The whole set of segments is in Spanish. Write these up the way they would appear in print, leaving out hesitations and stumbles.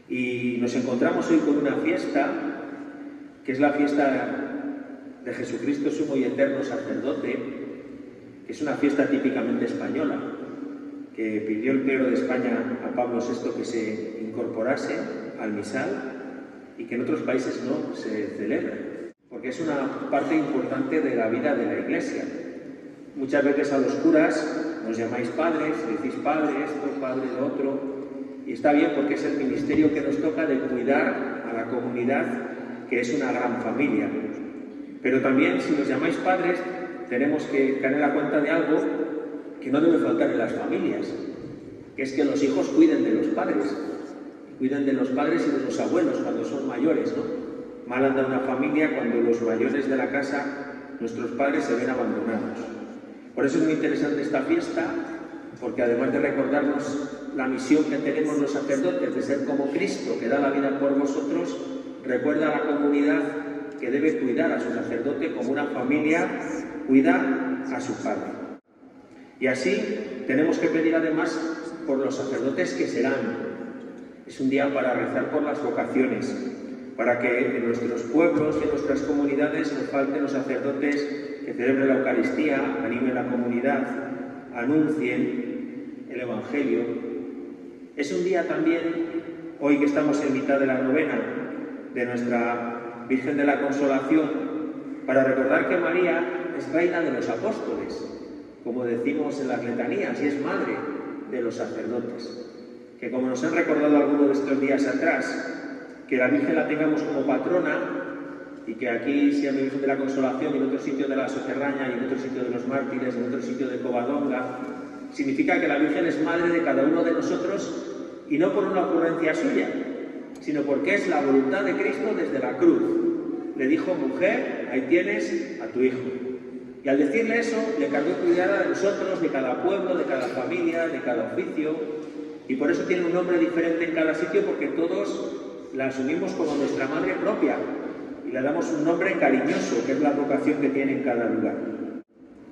Y nos encontramos hoy con una fiesta, que es la fiesta de Jesucristo Sumo y Eterno Sacerdote, que es una fiesta típicamente española, que pidió el clero de España a Pablo VI que se incorporase al misal y que en otros países no se celebra, porque es una parte importante de la vida de la Iglesia. Muchas veces a los curas nos llamáis padres, decís padre esto, padre lo otro, y está bien porque es el ministerio que nos toca de cuidar a la comunidad, que es una gran familia. Pero también, si nos llamáis padres, tenemos que caer en la cuenta de algo que no debe faltar en las familias, que es que los hijos cuiden de los padres. Cuiden de los padres y de los abuelos cuando son mayores, ¿no? Mal anda una familia cuando los mayores de la casa, nuestros padres, se ven abandonados. Por eso es muy interesante esta fiesta, porque además de recordarnos la misión que tenemos los sacerdotes de ser como Cristo, que da la vida por vosotros, recuerda a la comunidad que debe cuidar a su sacerdote como una familia cuida a su padre. Y así tenemos que pedir además por los sacerdotes que serán. Es un día para rezar por las vocaciones, para que en nuestros pueblos y en nuestras comunidades nos falten los sacerdotes que celebren la Eucaristía, animen la comunidad, anuncien el Evangelio. Es un día también, hoy que estamos en mitad de la novena de nuestra Virgen de la Consolación, para recordar que María es reina de los apóstoles, como decimos en las letanías, y es madre de los sacerdotes. Que como nos han recordado algunos de estos días atrás, que la Virgen la tengamos como patrona y que aquí sea la Virgen de la Consolación y en otro sitio de la Soterraña y en otro sitio de los Mártires, en otro sitio de Covadonga, significa que la Virgen es madre de cada uno de nosotros y no por una ocurrencia suya, sino porque es la voluntad de Cristo desde la cruz. Le dijo: mujer, ahí tienes a tu hijo. Y al decirle eso, le cargó cuidar de nosotros, de cada pueblo, de cada familia, de cada oficio. Y por eso tiene un nombre diferente en cada sitio, porque todos la asumimos como nuestra madre propia y le damos un nombre cariñoso, que es la vocación que tiene en cada lugar.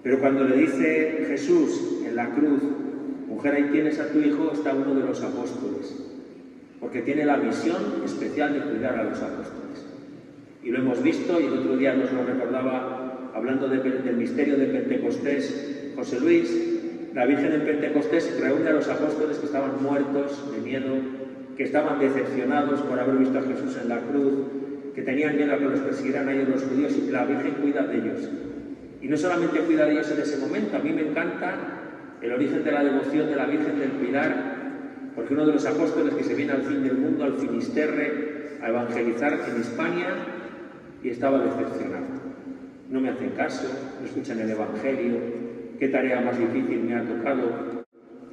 Pero cuando le dice Jesús en la cruz: mujer, ahí tienes a tu hijo, está uno de los apóstoles, porque tiene la misión especial de cuidar a los apóstoles. Y lo hemos visto, y el otro día nos lo recordaba, hablando del misterio de Pentecostés, José Luis. La Virgen en Pentecostés reúne a los apóstoles que estaban muertos de miedo, que estaban decepcionados por haber visto a Jesús en la cruz, que tenían miedo a que los persiguieran a ellos los judíos, y la Virgen cuida de ellos. Y no solamente cuida de ellos en ese momento, a mí me encanta el origen de la devoción de la Virgen del Pilar, porque uno de los apóstoles que se viene al fin del mundo, al Finisterre, a evangelizar en Hispania, y estaba decepcionado. No me hacen caso, no escuchan el Evangelio. ¿Qué tarea más difícil me ha tocado?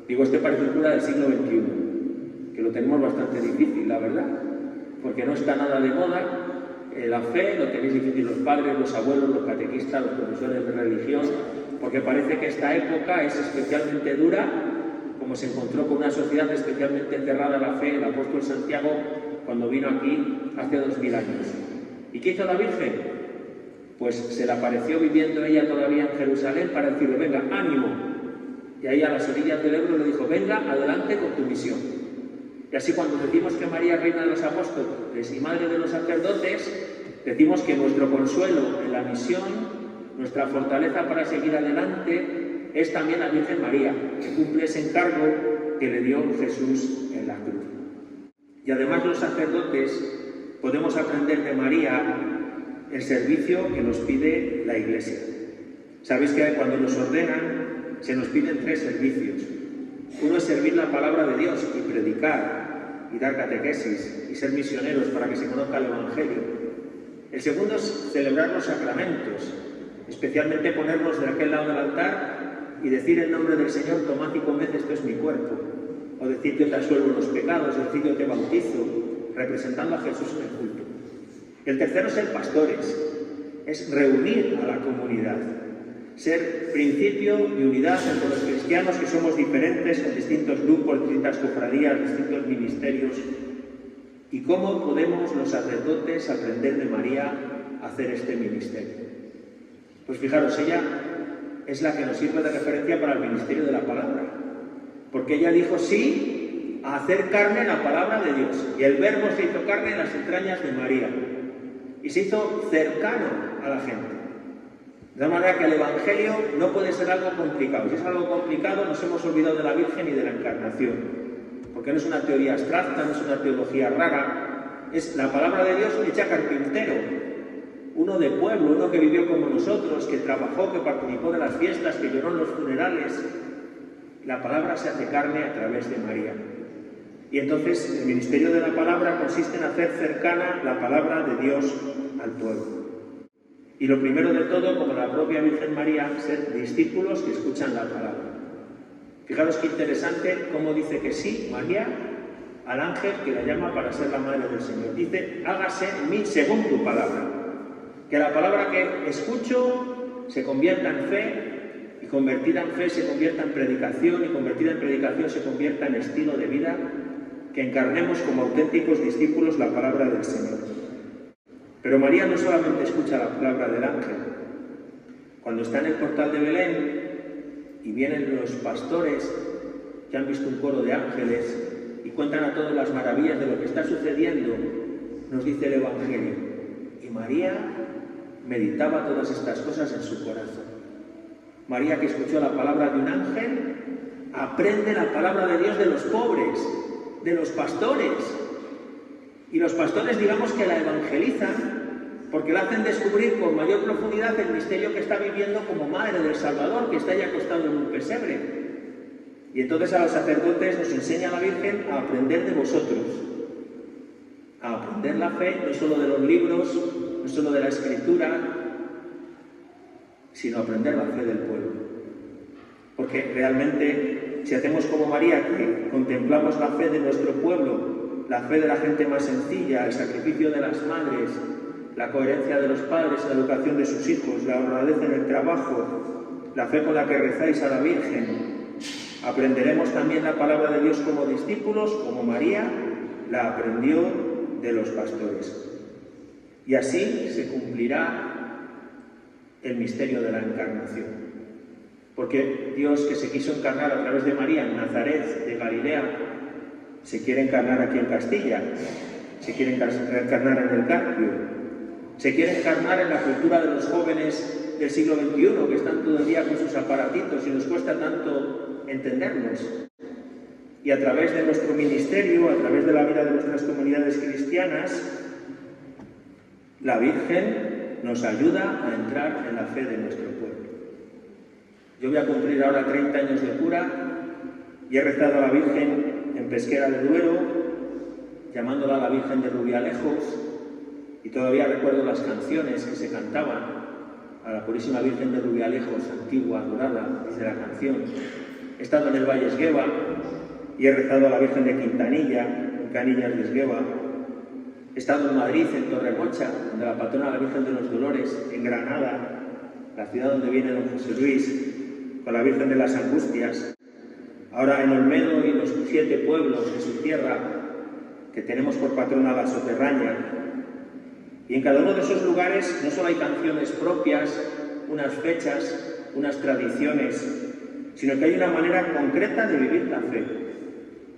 Digo, este parece un cura del siglo XXI, que lo tenemos bastante difícil, la verdad, porque no está nada de moda. La fe lo tenéis difícil los padres, los abuelos, los catequistas, los profesores de religión, porque parece que esta época es especialmente dura, como se encontró con una sociedad especialmente cerrada a la fe el apóstol Santiago cuando vino aquí hace 2000 años. ¿Y qué hizo la Virgen? Pues se le apareció viviendo ella todavía en Jerusalén para decirle: venga, ánimo. Y ahí a las orillas del Ebro le dijo: venga, adelante con tu misión. Y así, cuando decimos que María es reina de los apóstoles y madre de los sacerdotes, decimos que nuestro consuelo en la misión, nuestra fortaleza para seguir adelante, es también la Virgen María, que cumple ese encargo que le dio Jesús en la cruz. Y además, los sacerdotes podemos aprender de María el servicio que nos pide la Iglesia. Sabéis que cuando nos ordenan se nos piden 3 servicios. Uno es servir la palabra de Dios y predicar y dar catequesis y ser misioneros para que se conozca el Evangelio. El segundo es celebrar los sacramentos, especialmente ponernos de aquel lado del altar y decir en nombre del Señor: tomad y comed, esto es mi cuerpo. O decir: yo te absuelvo los pecados, o decir: yo te bautizo, representando a Jesús en el culto. El tercero es ser pastores, es reunir a la comunidad, ser principio de unidad entre los cristianos que somos diferentes en distintos grupos, distintas cofradías, distintos ministerios. ¿Y cómo podemos los sacerdotes aprender de María a hacer este ministerio? Pues fijaros, ella es la que nos sirve de referencia para el ministerio de la palabra, porque ella dijo sí a hacer carne la palabra de Dios. Y el Verbo se hizo carne en las entrañas de María. Y se hizo cercano a la gente. De tal manera que el Evangelio no puede ser algo complicado. Si es algo complicado, nos hemos olvidado de la Virgen y de la Encarnación. Porque no es una teoría abstracta, no es una teología rara. Es la palabra de Dios hecha carpintero. Uno de pueblo, uno que vivió como nosotros, que trabajó, que participó de las fiestas, que lloró en los funerales. La palabra se hace carne a través de María. Y entonces el ministerio de la palabra consiste en hacer cercana la palabra de Dios al pueblo. Y lo primero de todo, como la propia Virgen María, ser discípulos que escuchan la palabra. Fijaros qué interesante cómo dice que sí, María, al ángel que la llama para ser la madre del Señor. Dice, hágase en mí según tu palabra. Que la palabra que escucho se convierta en fe, y convertida en fe se convierta en predicación, y convertida en predicación se convierta en estilo de vida, que encarnemos como auténticos discípulos la palabra del Señor. Pero María no solamente escucha la palabra del ángel. Cuando está en el portal de Belén y vienen los pastores que han visto un coro de ángeles y cuentan a todos las maravillas de lo que está sucediendo, nos dice el Evangelio. Y María meditaba todas estas cosas en su corazón. María, que escuchó la palabra de un ángel, aprende la palabra de Dios de los pobres, de los pastores. Y los pastores, digamos que la evangelizan porque la hacen descubrir con mayor profundidad el misterio que está viviendo como madre del Salvador, que está ya acostado en un pesebre. Y entonces a los sacerdotes nos enseña la Virgen a aprender de vosotros, a aprender la fe, no solo de los libros, no solo de la Escritura, sino aprender la fe del pueblo. Porque realmente, si hacemos como María, que contemplamos la fe de nuestro pueblo, la fe de la gente más sencilla, el sacrificio de las madres, la coherencia de los padres en la educación de sus hijos, la honradez en el trabajo, la fe con la que rezáis a la Virgen, aprenderemos también la palabra de Dios como discípulos, como María la aprendió de los pastores. Y así se cumplirá el misterio de la encarnación. Porque Dios, que se quiso encarnar a través de María en Nazaret de Galilea, se quiere encarnar aquí en Castilla, se quiere encarnar en el Carpio, se quiere encarnar en la cultura de los jóvenes del siglo XXI, que están todo el día con sus aparatitos y nos cuesta tanto entenderlos. Y a través de nuestro ministerio, a través de la vida de nuestras comunidades cristianas, la Virgen nos ayuda a entrar en la fe de nuestro pueblo. Yo voy a cumplir ahora 30 años de cura y he rezado a la Virgen en Pesquera de Duero, llamándola la Virgen de Rubialejos, y todavía recuerdo las canciones que se cantaban a la Purísima Virgen de Rubialejos, antigua, adorada, dice la canción. He estado en el Valle Esgueva y he rezado a la Virgen de Quintanilla, en Canillas de Esgueva. He estado en Madrid, en Torremocha, donde la patrona la Virgen de los Dolores, en Granada, la ciudad donde viene don José Luis, con la Virgen de las Angustias. Ahora en Olmedo y los 7 pueblos de su tierra, que tenemos por patrona la Soterraña. Y en cada uno de esos lugares no solo hay canciones propias, unas fechas, unas tradiciones, sino que hay una manera concreta de vivir la fe.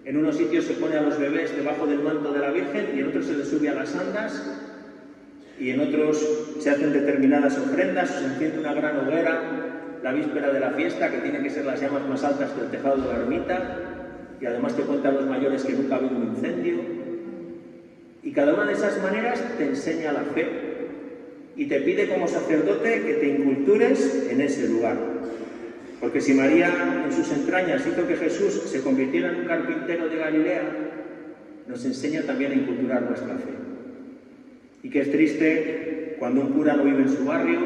En unos sitios se pone a los bebés debajo del manto de la Virgen y en otros se les sube a las andas, y en otros se hacen determinadas ofrendas, se enciende una gran hoguera la víspera de la fiesta, que tiene que ser las llamas más altas que el tejado de la ermita, y además te cuentan los mayores que nunca ha habido un incendio. Y cada una de esas maneras te enseña la fe y te pide como sacerdote que te incultures en ese lugar. Porque si María en sus entrañas hizo que Jesús se convirtiera en un carpintero de Galilea, nos enseña también a inculturar nuestra fe. Y que es triste cuando un cura no vive en su barrio,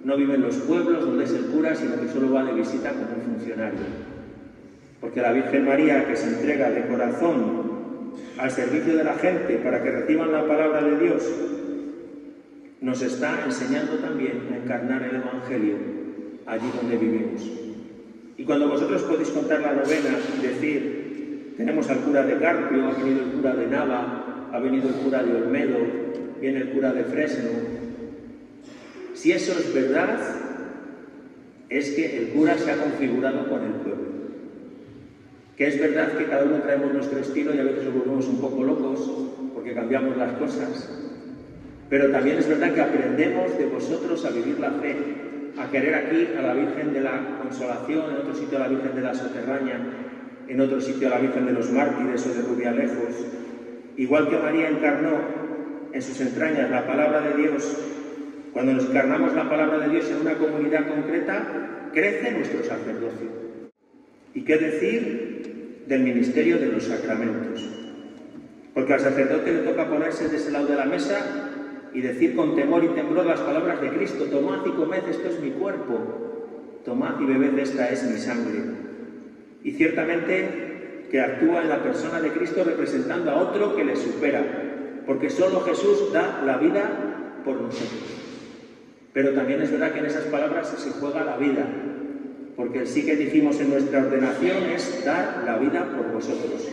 no vive en los pueblos donde es el cura, sino que solo va de visita como un funcionario. Porque la Virgen María, que se entrega de corazón al servicio de la gente para que reciban la palabra de Dios, nos está enseñando también a encarnar el Evangelio allí donde vivimos. Y cuando vosotros podéis contar la novena y decir, tenemos al cura de Carpio, ha venido el cura de Nava, ha venido el cura de Olmedo, viene el cura de Fresno. Si eso es verdad, es que el cura se ha configurado con el pueblo. que es verdad que cada uno traemos nuestro estilo y a veces nos volvemos un poco locos porque cambiamos las cosas, pero también es verdad que aprendemos de vosotros a vivir la fe, a querer aquí a la Virgen de la Consolación, en otro sitio a la Virgen de la Soterraña, en otro sitio a la Virgen de los Mártires o de Rubialejos. Igual que María encarnó en sus entrañas la palabra de Dios, cuando nos encarnamos la palabra de Dios en una comunidad concreta, crece nuestro sacerdocio. ¿Y qué decir del ministerio de los sacramentos? Porque al sacerdote le toca ponerse de ese lado de la mesa y decir con temor y temblor las palabras de Cristo: tomad y comed, esto es mi cuerpo, tomad y bebed, esta es mi sangre. Y ciertamente que actúa en la persona de Cristo representando a otro que le supera, porque solo Jesús da la vida por nosotros. Pero también es verdad que en esas palabras se juega la vida, porque el sí que dijimos en nuestra ordenación es dar la vida por vosotros.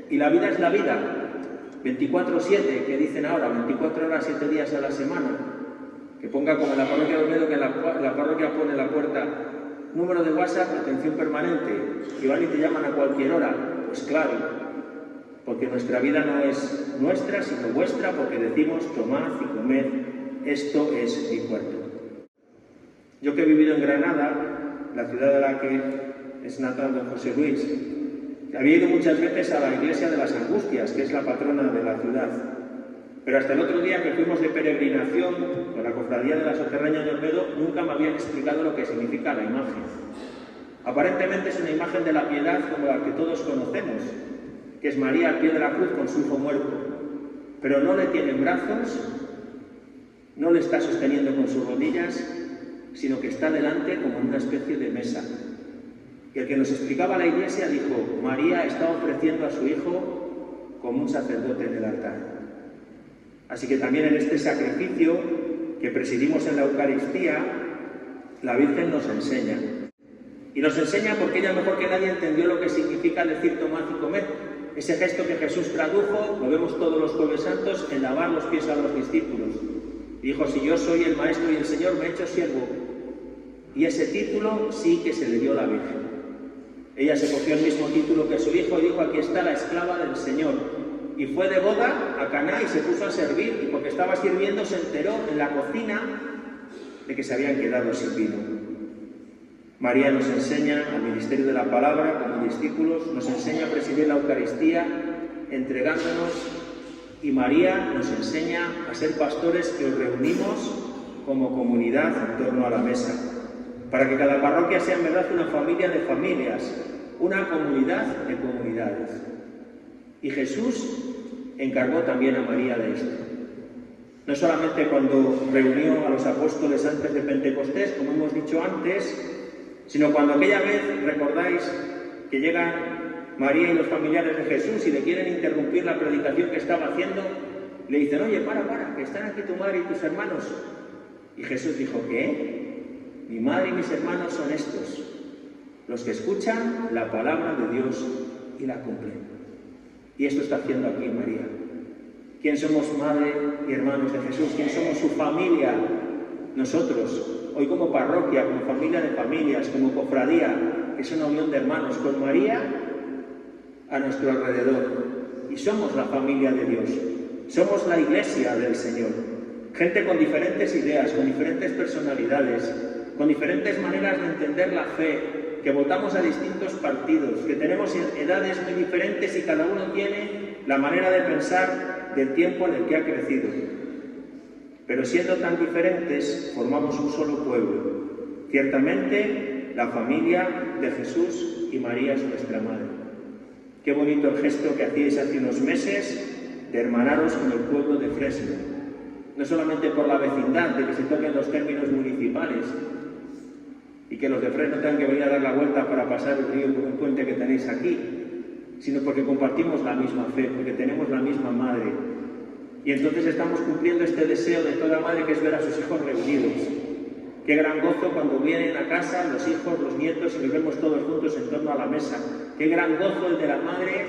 Y la vida es la vida, 24/7, que dicen ahora, 24 horas, 7 días a la semana. Que ponga como en la parroquia de Olmedo, que la parroquia pone en la puerta número de WhatsApp, atención permanente, y van y te llaman a cualquier hora. Pues claro, porque nuestra vida no es nuestra, sino vuestra, porque decimos: tomad y comed, esto es mi cuerpo. Yo que he vivido en Granada, la ciudad de la que es natal don José Luis, había ido muchas veces a la iglesia de las Angustias, que es la patrona de la ciudad. Pero hasta el otro día que fuimos de peregrinación con la cofradía de la Soterraña de Olmedo, nunca me habían explicado lo que significa la imagen. Aparentemente es una imagen de la piedad como la que todos conocemos, que es María al pie de la cruz con su hijo muerto. Pero no le tiene en brazos, no le está sosteniendo con sus rodillas, sino que está delante como en una especie de mesa. Y el que nos explicaba la iglesia dijo: María está ofreciendo a su hijo como un sacerdote en el altar. Así que también en este sacrificio que presidimos en la Eucaristía, la Virgen nos enseña. Y nos enseña porque ella mejor que nadie entendió lo que significa decir tomad y comed. Ese gesto que Jesús tradujo, lo vemos todos los Jueves Santos, en lavar los pies a los discípulos. Dijo: si yo soy el Maestro y el Señor, me he hecho siervo. Y ese título sí que se le dio a la Virgen. Ella se cogió el mismo título que su hijo y dijo: aquí está la esclava del Señor. Y fue de boda a Caná y se puso a servir, y porque estaba sirviendo se enteró en la cocina de que se habían quedado sin vino. María nos enseña al ministerio de la palabra como discípulos, nos enseña a presidir la Eucaristía entregándonos, y María nos enseña a ser pastores que os reunimos como comunidad en torno a la mesa, para que cada parroquia sea en verdad una familia de familias, una comunidad de comunidades. Y Jesús encargó también a María de esto. No solamente cuando reunió a los apóstoles antes de Pentecostés, como hemos dicho antes, sino cuando aquella vez, recordáis, que llegan María y los familiares de Jesús y le quieren interrumpir la predicación que estaba haciendo, le dicen: oye, para, que están aquí tu madre y tus hermanos. Y Jesús dijo: ¿qué? Mi madre y mis hermanos son estos, los que escuchan la palabra de Dios y la cumplen. Y esto está haciendo aquí María. ¿Quién somos madre y hermanos de Jesús? ¿Quién somos su familia? Nosotros, hoy como parroquia, como familia de familias, como cofradía, que es una unión de hermanos, con María a nuestro alrededor. Y somos la familia de Dios, somos la iglesia del Señor. Gente con diferentes ideas, con diferentes personalidades, con diferentes maneras de entender la fe, que votamos a distintos partidos, que tenemos edades muy diferentes y cada uno tiene la manera de pensar del tiempo en el que ha crecido. Pero siendo tan diferentes, formamos un solo pueblo. Ciertamente, la familia de Jesús y María es nuestra madre. Qué bonito el gesto que hacíais hace unos meses de hermanaros con el pueblo de Fresno. No solamente por la vecindad, de que se toquen los términos municipales y que los de Fresno tengan que venir a dar la vuelta para pasar el río por un puente que tenéis aquí, sino porque compartimos la misma fe, porque tenemos la misma madre. Y entonces estamos cumpliendo este deseo de toda madre, que es ver a sus hijos reunidos. Qué gran gozo cuando vienen a casa los hijos, los nietos y nos vemos todos juntos en torno a la mesa. Qué gran gozo el de la madre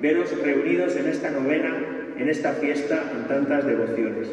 veros reunidos en esta novena, en esta fiesta, en tantas devociones.